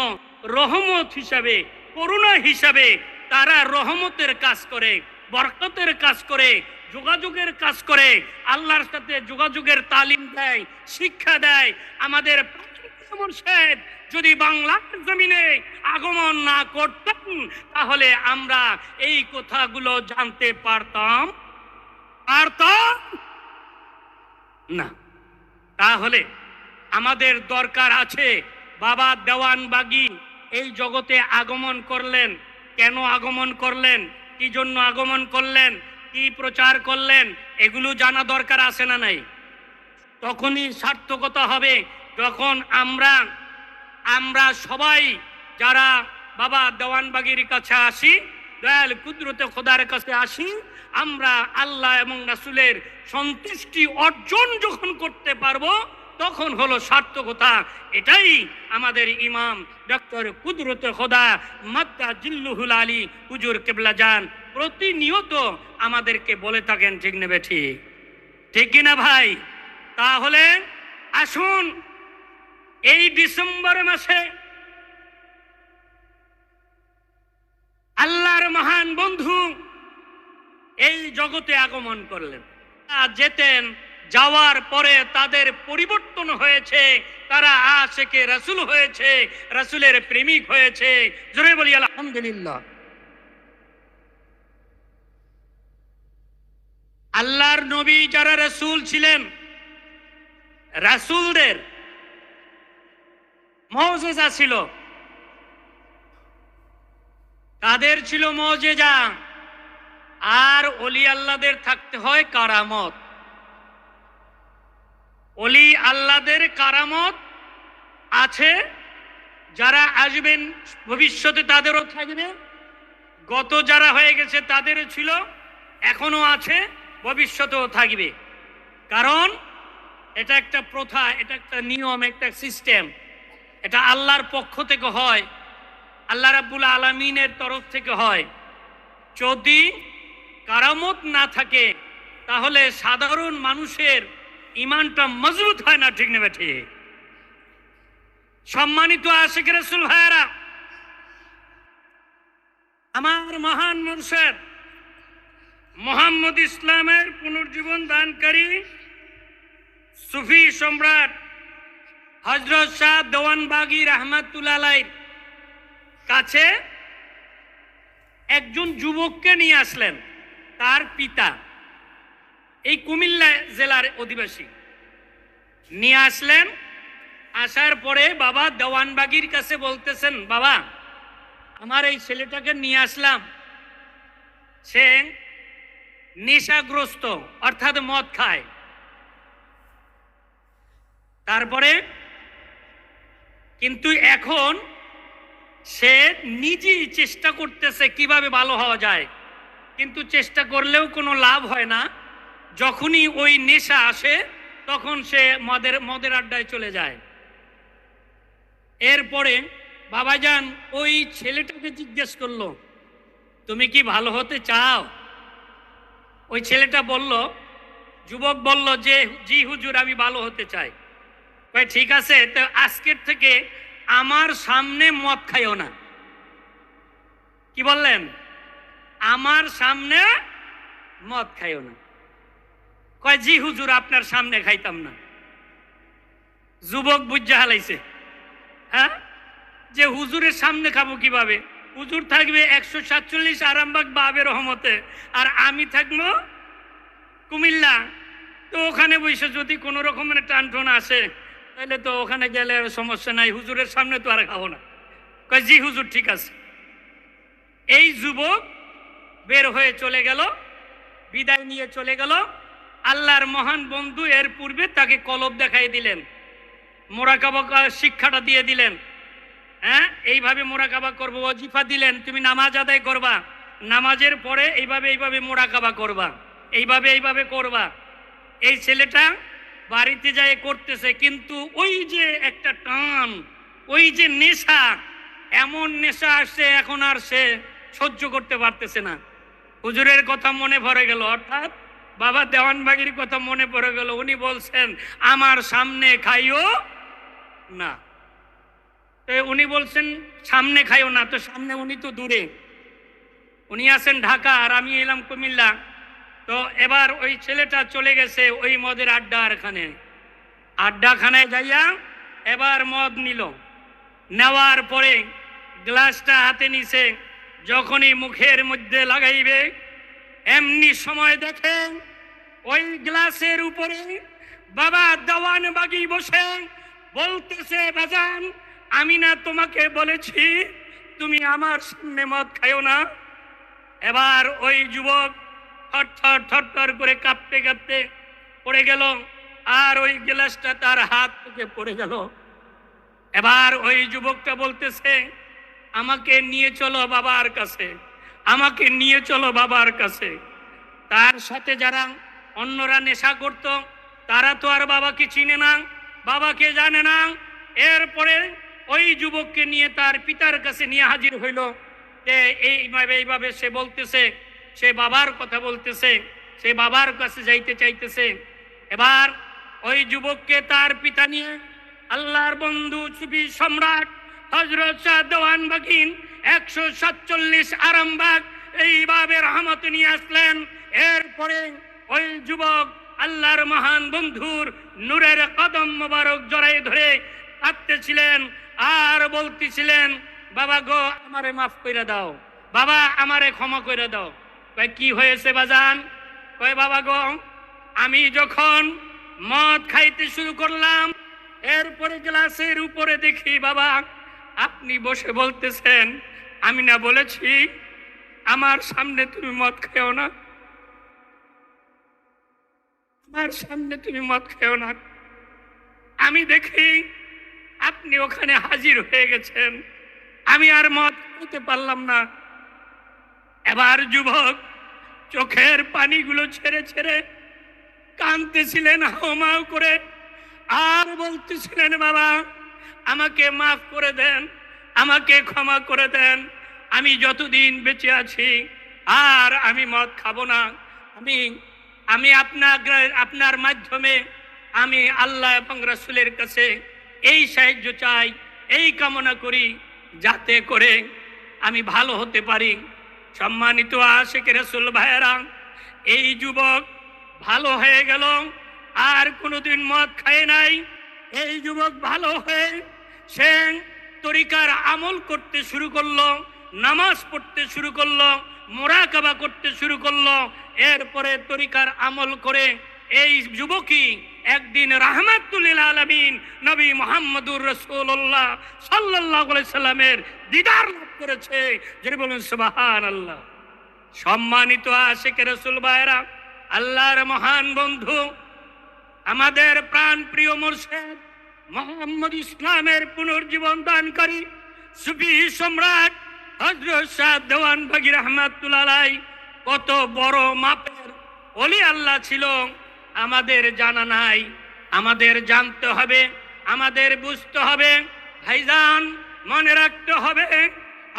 রহমত হিসাবে, করুণা হিসাবে। তারা রহমতের কাজ করে, বরকতের কাজ করে, যোগাযোগের কাজ করে, আল্লাহর সাথে যোগাযোগের তালিম দেয়, শিক্ষা দেয়। আমাদের মুর্শিদ যদি বাংলার জমিনে আগমন না করতেন তাহলে আমরা এই কথাগুলো জানতে পারতাম না। তাহলে আমাদের দরকার আছে, বাবা দেওয়ানবাগী এই জগতে আগমন করলেন, কেন আগমন করলেন, কি জন্য আগমন করলেন, কি প্রচার করলেন, এগুলো জানা দরকার আছে না নাই? তখনই সার্থকতা হবে যখন আমরা সবাই যারা বাবা দেওয়ানবাগীর কাছে আসি, দয়াল কুদরতে খোদার কাছে আসি, আমরা আল্লাহ এবং রাসূলের সন্তুষ্টি অর্জন যখন করতে পারবো তখন হলো সার্থকতা। এটাই আমাদের ইমাম ডক্টর কুদরতে খোদা মাদ্দা জিল্লুহুল আলী হুজুর কেবলা যান প্রতিনিয়ত আমাদেরকে বলে থাকেন। ঠিক নেবে ঠিক, ঠিক কিনা ভাই? তাহলে আসুন এই ডিসেম্বর মাসে আল্লাহর মহান বন্ধু এই জগতে আগমন করলেন। যেতেন, যাওয়ার পরে তাদের পরিবর্তন হয়েছে, তারা আশিকে রাসূল হয়েছে, রাসূলের প্রেমিক হয়েছে। জোরে বলি আলহামদুলিল্লাহ। আল্লাহর নবী যারা রাসূল ছিলেন, রাসূলদের মুজিজা ছিল, তাদের ছিল মুজিজা। আর ওলি আল্লাহদের থাকতে হয় কারামত। ওলি আল্লাহদের কারামত আছে, যারা আসবেন ভবিষ্যতে তাদেরও থাকবে, গত যারা হয়ে গেছে তাদেরও ছিল, এখনো আছে, ভবিষ্যতেও থাকবে। কারণ এটা একটা প্রথা, এটা একটা নিয়ম, একটা সিস্টেম। এটা আল্লাহর পক্ষ থেকে হয়, আল্লাহ রাব্বুল আলামিনের তরফ থেকে হয়। যদি কারামত না থাকে তাহলে সাধারণ মানুষের ইমানটা মজবুত হয় না। ঠিক নেবে ঠিক? সম্মানিত আশিক রাসূল ভাইরা, আমার মহান মুর্শিদ মুহাম্মদ ইসলামের পুনর্জীবন দানকারী সুফি সম্রাট হযরত শাহ দেওয়ানবাগী রাহমাতুল্লাহ আলাইহির কাছে একজন যুবককে নিয়ে আসলেন। তার পিতা এই কুমিল্লা জেলার অধিবাসী, নিয়ে আসলেন। আসার পরে বাবা দেওয়ানবাগীর কাছে বলতেছেন, বাবা আমার এই ছেলেটাকে নিয়ে আসলাম, সে নেশাগ্রস্ত, অর্থাৎ মদ খায়। তারপরে কিন্তু এখন সে নিজেই চেষ্টা করতেছে কিভাবে ভালো হওয়া যায়, কিন্তু চেষ্টা করলেও কোনো লাভ হয় না। যখনই ওই নেশা আসে তখন সে মদের আড্ডায় চলে যায়। এরপরে বাবাজান ওই ছেলেটাকে জিজ্ঞেস করলো, তুমি কি ভালো হতে চাও? ওই ছেলেটা বলল, যুবক বলল যে জি হুজুর, আমি ভালো হতে চাই। ভাই ঠিক আছে, তো আজকের থেকে আমার সামনে মদ খাইও না। কি বললেন? আমার সামনে মদ খাইও না। কয় জি হুজুর, আপনার সামনে খাইতাম না। যুবক বুঝা হালাইছে, হ্যাঁ, যে হুজুরের সামনে খাবো কিভাবে? হুজুর থাকবে 147 আরামবাগ বাবে রহমতে, আর আমি থাকবো কুমিল্লা। তো ওখানে বসে যদি কোনো রকমের টানটন আসে তাহলে তো ওখানে গেলে সমস্যা নাই, হুজুরের সামনে তো আর খাবো না। কয় জি হুজুর ঠিক আছে। এই যুবক বের হয়ে চলে গেল, বিদায় নিয়ে চলে গেল। আল্লাহর মহান বন্ধু এর পূর্বে তাকে কলব দেখাই দিলেন, মোরাকাবা শিক্ষাটা দিয়ে দিলেন। হ্যাঁ, এইভাবে মোরাকাবা করবো। ওজিফা দিলেন, তুমি নামাজ আদায় করবা, নামাজের পরে এইভাবে মোরাকাবা করবা, এইভাবে করবা। এই ছেলেটা বাড়িতে যায় করতেছে, কিন্তু ওই যে একটা টান, ওই যে নেশা, এমন নেশা আসছে এখন আর সে সহ্য করতে পারতেছে না। হুজুরের কথা মনে পড়ে গেল, অর্থাৎ বাবা দেওয়ানবাগির কথা মনে পড়ে গেল। উনি বলছেন আমার সামনে খাইও না। তো উনি বলছেন সামনে খাইও না, তো সামনে উনি তো দূরে, উনি আছেন ঢাকা আর আমি এলাম কুমিল্লা। তো এবার ওই ছেলেটা চলে গেছে ওই মদের আড্ডাখানায় যাইয়া এবার মদ নিল। নেওয়ার পরে গ্লাসটা হাতে নিছে, যখনই মুখের মধ্যে লাগাইবে এমনি সময় দেখেন ওই গ্লাসের উপরে বাবা দেওয়ানবাগি বসে বলতেছে, বাজান আমি না তোমাকে বলেছি তুমি আমার সামনে মদ খাইও না? এবার ওই যুবক থরথর করে কাঁপতে কাঁপতে পড়ে গেল, আর ওই গ্লাসটা তার হাত থেকে পড়ে গেল। এবার ওই যুবকটা বলতেছে, আমাকে নিয়ে চলো বাবার কাছে, আমাকে নিয়ে চলো বাবার কাছে। তার সাথে যারা অন্যরা নেশা করত তারা তো আর বাবাকে চিনে না, বাবাকে জানে না। এরপরে ওই যুবককে নিয়ে তার পিতার কাছে নিয়ে হাজির হইল। এইভাবে সে বলতেছে, সে বাবার কথা বলতেছে, সে বাবার কাছে যাইতে চাইতেছে। এবার ওই যুবককে তার পিতা নিয়ে আল্লাহর বন্ধু সুফি সম্রাট হযরত শাহ দেওয়ানবাগী 147 আরামবাগ এইভাবে রহমত নিয়ে আসলেন। এরপরে ওই যুবক আল্লাহর মহান বন্ধুর নূরের কদম মোবারক জড়াই ধরে কাঁদতেছিলেন আর বলতেছিলেন, বাবা গো আমারে মাফ কইরা দাও, বাবা আমারে ক্ষমা কইরা দাও। কয় কি হয়েছে বাজান? কয় বাবা গো আমি যখন মদ খাইতে শুরু করলাম, এরপরে গ্লাসের উপরে দেখি বাবা আপনি বসে বলতেছেন, আমি না বলেছি আমার সামনে তুমি মদ খেও না, আমার সামনে তুমি মদ খেও না। আমি দেখি আপনি ওখানে হাজির হয়ে গেছেন, আমি আর মদ খেতে পারলাম না। এবার যুবক চোখের পানিগুলো ছেড়ে ছেড়ে কাঁদতেছিলেন হাউমাউ করে, আর বলতেছিলেন, বাবা আমাকে মাফ করে দেন, আমাকে ক্ষমা করে দেন, আমি যতদিন বেঁচে আছি আর আমি মদ খাবো না। আমি আপনার মাধ্যমে আমি আল্লাহ এবং রাসূলের কাছে এই সাহায্য চাই, এই কামনা করি যাতে করে আমি ভালো হতে পারি। সম্মানিত আশিক রাসূল ভাইয়েরা, এই যুবক ভালো হয়ে গেল, আর কোনোদিন মদ খায় নাই। এই যুবক ভালো হয়ে সে তরিকার আমল করতে শুরু করলো, নামাজ পড়তে শুরু করলো, মুরাকাবা করতে শুরু করলো। এরপরে তরিকার আমল করে এই যুবকই একদিন রাহমাতুল লিল আলামিন নবী মুহাম্মদুর রাসূলুল্লাহ সাল্লাল্লাহু আলাইহি সাল্লামের দিদার লাভ করেছে। যিনি বলেন সুবহানাল্লাহ। সম্মানিত আশিক রাসূল ভাইরা, আল্লাহর মহান বন্ধু আমাদের প্রাণ প্রিয় মুর্শিদ মুহাম্মদ ইসলামের পুনর্জীবন দানকারী সুফি সম্রাট হযরত শাহ দেওয়ানবাগী রাহমাতুল্লাহ আলাইহি কত বড় মাপের ওলি আল্লাহ ছিল আমাদের জানা নাই। আমাদের জানতে হবে, আমাদের বুঝতে হবে। ভাইজান মনে রাখতে হবে,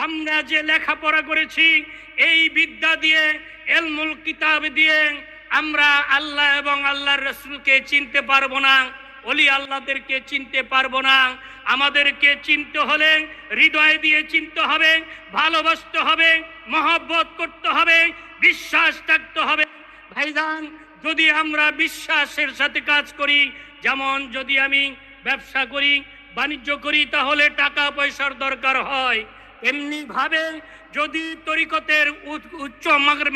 আমরা যে লেখাপড়া করেছি এই বিদ্যা দিয়ে, ইলমুল কিতাব দিয়ে আমরা আল্লাহ এবং আল্লাহর রাসূলকে চিনতে পারবো না, ওলি আল্লাহদেরকে চিনতে পারবো না। আমাদেরকে চিনতে হলে হৃদয় দিয়ে চিনতে হবে, ভালোবাসতে হবে, মহব্বত করতে হবে, বিশ্বাস থাকতে হবে। ভাইজান যদি আমরা বিশ্বাসের সাথে কাজ করি, যেমন যদি আমি ব্যবসা করি, বাণিজ্য করি, তাহলে টাকা পয়সার দরকার হয়। এমনি ভাবে যদি তরিকতের উচ্চ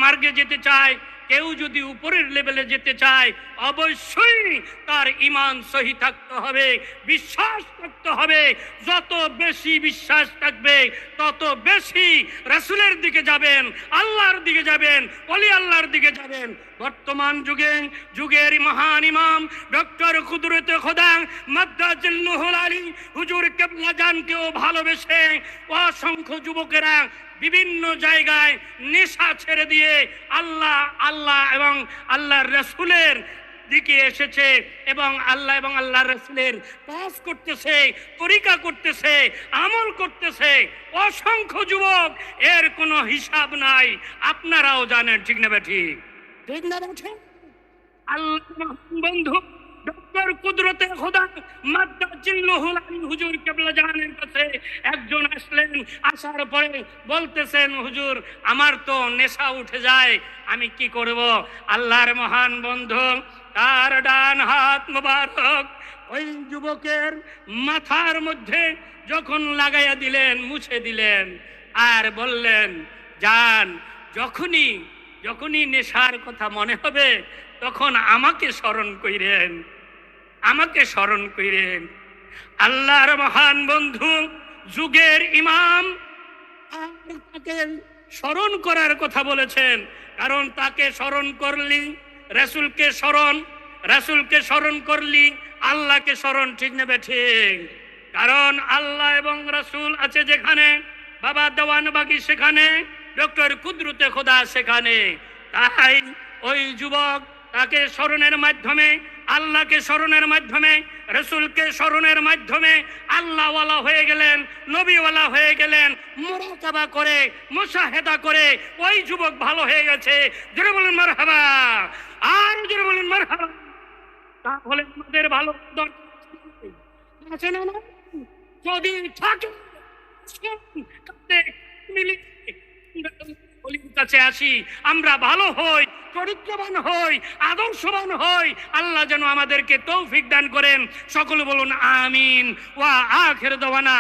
মার্গে যেতে চায়, কেউ যদি উপরের লেভেলে যেতে চায় অবশ্যই তার ঈমান সহি থাকতে হবে, বিশ্বাস থাকতে হবে। যত বেশি বিশ্বাস থাকবে তত বেশি রাসূলের দিকে যাবেন, আল্লাহর দিকে যাবেন, ওলি আল্লাহর দিকে যাবেন। বর্তমান যুগের মহান ইমাম ডক্টর কুদরতে খোদা মাদ্দাজিল্লুহুল আলী হুজুর কেবলা জানকেও ভালোবেসে অসংখ্য যুবকেরা বিভিন্ন জায়গায় নেশা ছেড়ে দিয়ে আল্লাহ এবং আল্লাহর রাসূলের দিকে এসেছে এবং আল্লাহর রাসূলের কাজ করতেছে, তরিকা করতেছে, আমল করতেছে। অসংখ্য যুবক, এর কোনো হিসাব নাই। আপনারাও জানেন, ঠিক না ঠিক? ঠিক না ঠিক? আল্লাহ বন্ধু ডক্টর কুদরতে খোদা মাদ্দাজিল্লুহুল আলী হুজুর কেবলা জানের কাছে একজন আসলেন। আসার পরে বলতেছেন, হুজুর আমার তো নেশা উঠে যায়, আমি কি করব? আল্লাহর মহান বন্ধু তার ডান হাত মোবারক ওই যুবকের মাথার মধ্যে যখন লাগাইয়া দিলেন, মুছে দিলেন, আর বললেন, যান, যখনই নেশার কথা মনে হবে তখন আমাকে স্মরণ কইরেন, আমাকে স্মরণ কইরেন। আল্লাহর মহান বন্ধু যুগের ইমাম তাকে স্মরণ করার কথা বলেছেন, কারণ তাকে স্মরণ করলি রাসূলকে স্মরণ করলি আল্লাহকে স্মরণ, ঠিক নেবে ঠিক? কারণ আল্লাহ এবং রাসূল আছে যেখানে, বাবা দেওয়ানবাগী সেখানে, ডক্টর কুদরতে খোদা সেখানে। তাই ওই যুবক তাকে স্মরণের মাধ্যমে, আল্লাহকে স্মরণের মাধ্যমে, রাসূলকে স্মরণের মাধ্যমে আল্লাহওয়ালা হয়ে গেলেন, নবীওয়ালা হয়ে গেলেন। মুরাকাবা করে, মুশাহেদা করে ওই যুবক ভালো হয়ে গেছে। জোরে বলুন মারহাবা, আর জোরে বলুন মারহাবা। তাহলে আমাদের ভালো আছে না? যদি থাকে কাছে আসি, আমরা ভালো হই, চরিত্রবান হই, আদর্শবান হই। আল্লাহ যেন আমাদেরকে তৌফিক দান করেন। সকলে বলুন আমিন। ওয়া আখির দাওয়ানা।